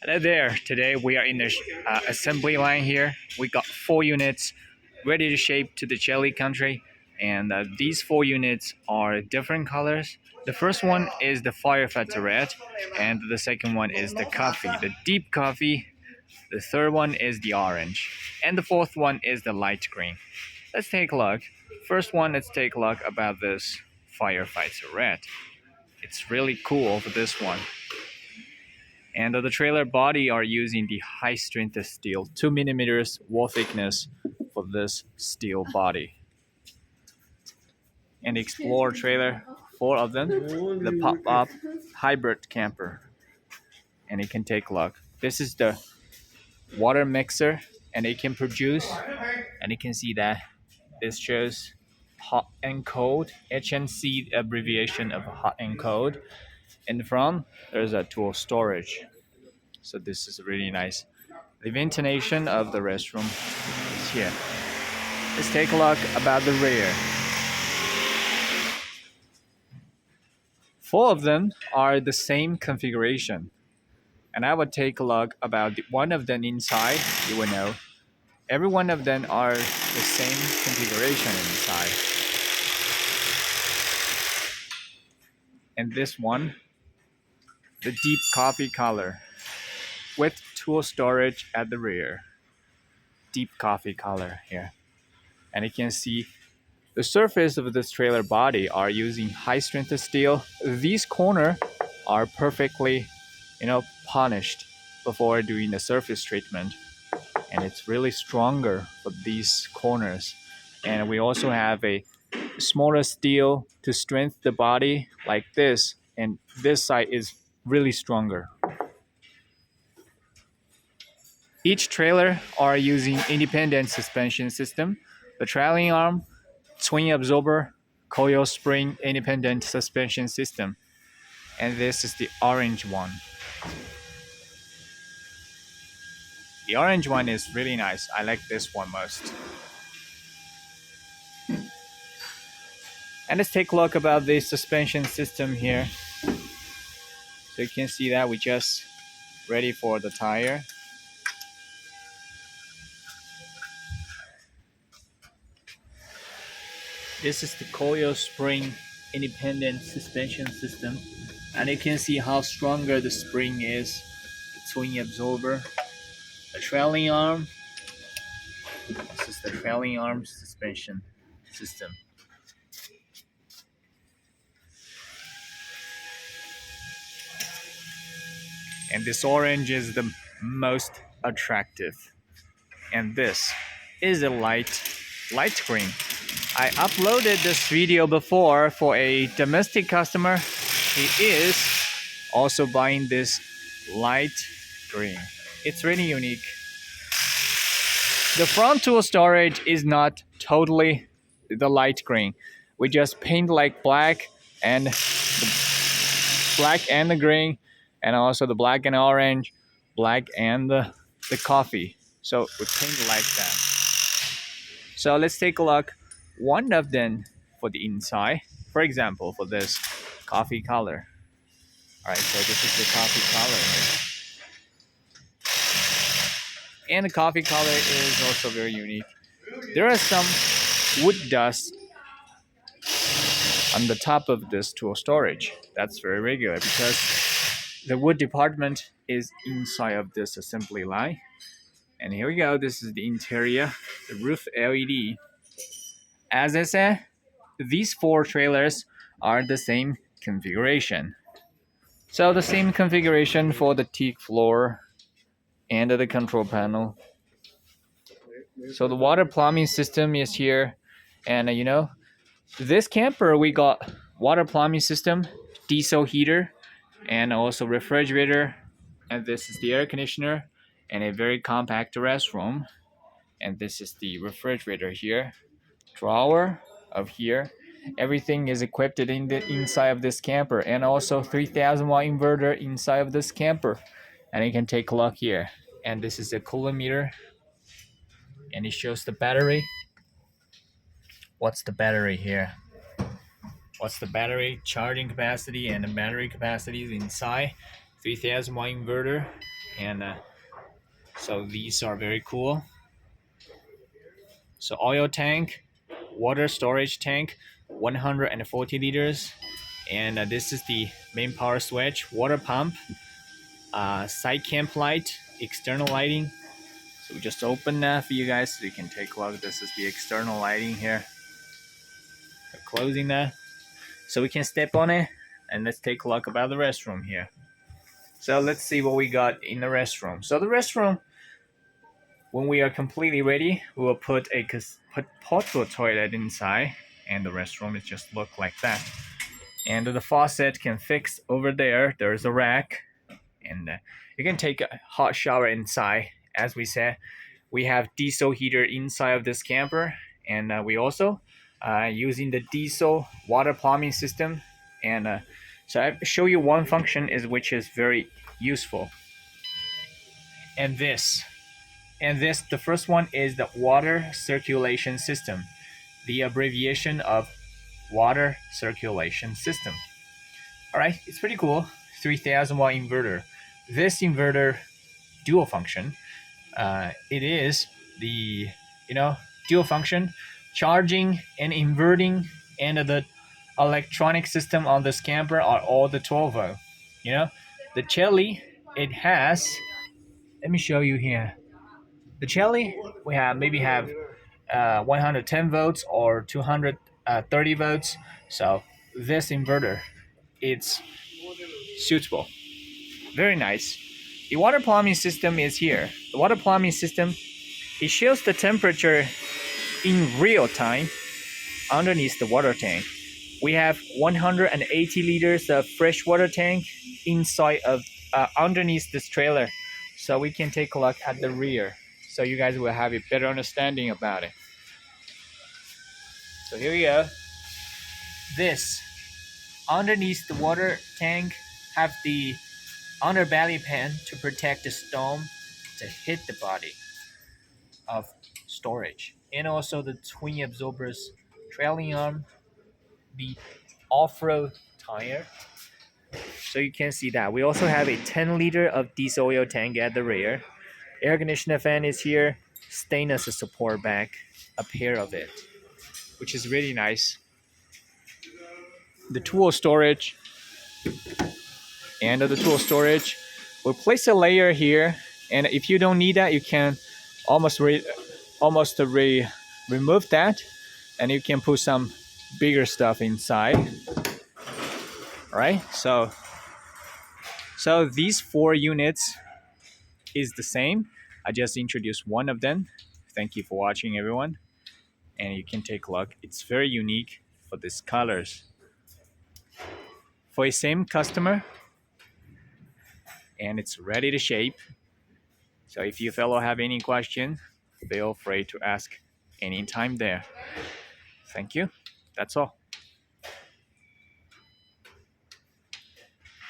Hello there. Today we are in the assembly line here. We got 4 units ready to ship to the Chile country, and these 4 units are different colors. The first one is the firefighter red, and the second one is the coffee, the deep coffee. The third one is the orange, and the fourth one is the light green. Let's take a look. First one, let's take a look about this firefighter red. It's really cool for this one. And the trailer body are using the high strength steel, 2 mm wall thickness for this steel body. And the Explorer trailer, 4 of them, the pop-up hybrid camper. And you can take a look. This is the water mixer, and it can produce, and you can see that this shows hot and cold, HNC abbreviation of hot and cold. In the front, there's a tool storage. So this is really nice. The ventilation of the restroom is here. Let's take a look about the rear. 4 of them are the same configuration. And I would take a look about one of them inside. You will know. Every one of them are the same configuration inside. And this one, the deep coffee color with tool storage at the rear. Deep coffee color here. And you can see the surface of this trailer body are using high strength steel. These corners are perfectly, polished before doing the surface treatment. And it's really stronger for these corners. And we also have a smaller steel to strengthen the body like this. And this side is really stronger. Each trailer are using independent suspension system. The trailing arm, swing absorber, coil spring independent suspension system. And this is the orange one. The orange one is really nice. I like this one most. And let's take a look about the suspension system here. So you can see that we just ready for the tire. This is the coil spring independent suspension system, and you can see how stronger the spring is. The swing absorber, the trailing arm. This is the trailing arm suspension system. And this orange is the most attractive. And this is a light green. I uploaded this video before for a domestic customer. He is also buying this light green. It's really unique. The front tool storage is not totally the light green. We just paint like black and the green, and also the black and orange, black and the coffee. So we paint like that. So let's take a look. One of them for the inside, for example, for this coffee color. Alright, so this is the coffee color. And the coffee color is also very unique. There are some wood dust on the top of this tool storage. That's very regular because the wood department is inside of this assembly line. And here we go. This is the interior, the roof LED. As I said, these 4 trailers are the same configuration. So the same configuration for the teak floor and the control panel. So the water plumbing system is here. And this camper we got water plumbing system, diesel heater, and also refrigerator. And this is the air conditioner and a very compact restroom. And this is the refrigerator here. Drawer of here. Everything is equipped in the inside of this camper, and also 3000 watt inverter inside of this camper. And you can take a look here. And this is a coolant meter, and it shows the battery. What's the battery here? What's the battery charging capacity and the battery capacity is inside. 3000 watt inverter, And so these are very cool. So oil tank, water storage tank, 140 liters. And this is the main power switch, water pump, side camp light, external lighting. So we just open that for you guys so you can take a look. This is the external lighting here. So closing that. So we can step on it and let's take a look about the restroom here. So let's see what we got in the restroom. So the restroom, when we are completely ready, we will put a portable toilet inside, and the restroom is just look like that. And the faucet can fix over there. There's a rack, and you can take a hot shower inside. As we said, we have diesel heater inside of this camper, and we also using the diesel water plumbing system. And so I show you one function is which is very useful. And this, the first one is the water circulation system, the abbreviation of water circulation system. All right, it's pretty cool. 3000 watt inverter. This inverter dual function. It is the dual function, charging and inverting, and the electronic system on this camper are all the 12 volt. The Chelly, it has. Let me show you here. The Chelly, we have 110 volts or 230 volts. So this inverter, it's suitable. Very nice. The water plumbing system is here. The water plumbing system, it shows the temperature in real time underneath the water tank. We have 180 liters of fresh water tank inside of underneath this trailer. So we can take a look at the rear, so you guys will have a better understanding about it. So here we go. This underneath the water tank have the underbelly pan to protect the stone to hit the body of storage, and also the twin absorbers, trailing arm, the off-road tire. So you can see that we also have a 10 liter of diesel oil tank at the rear. Air conditioner fan is here, stainless support back, a pair of it, which is really nice. The tool storage, and the tool storage, we'll place a layer here, and if you don't need that, you can almost remove that, and you can put some bigger stuff inside. All right, so these 4 units is the same. I just introduced one of them. Thank you for watching, everyone, and you can take a look. It's very unique for these colors. For a same customer, and it's ready to shape. So if you fellow have any question, feel free to ask anytime there. Thank you. That's all.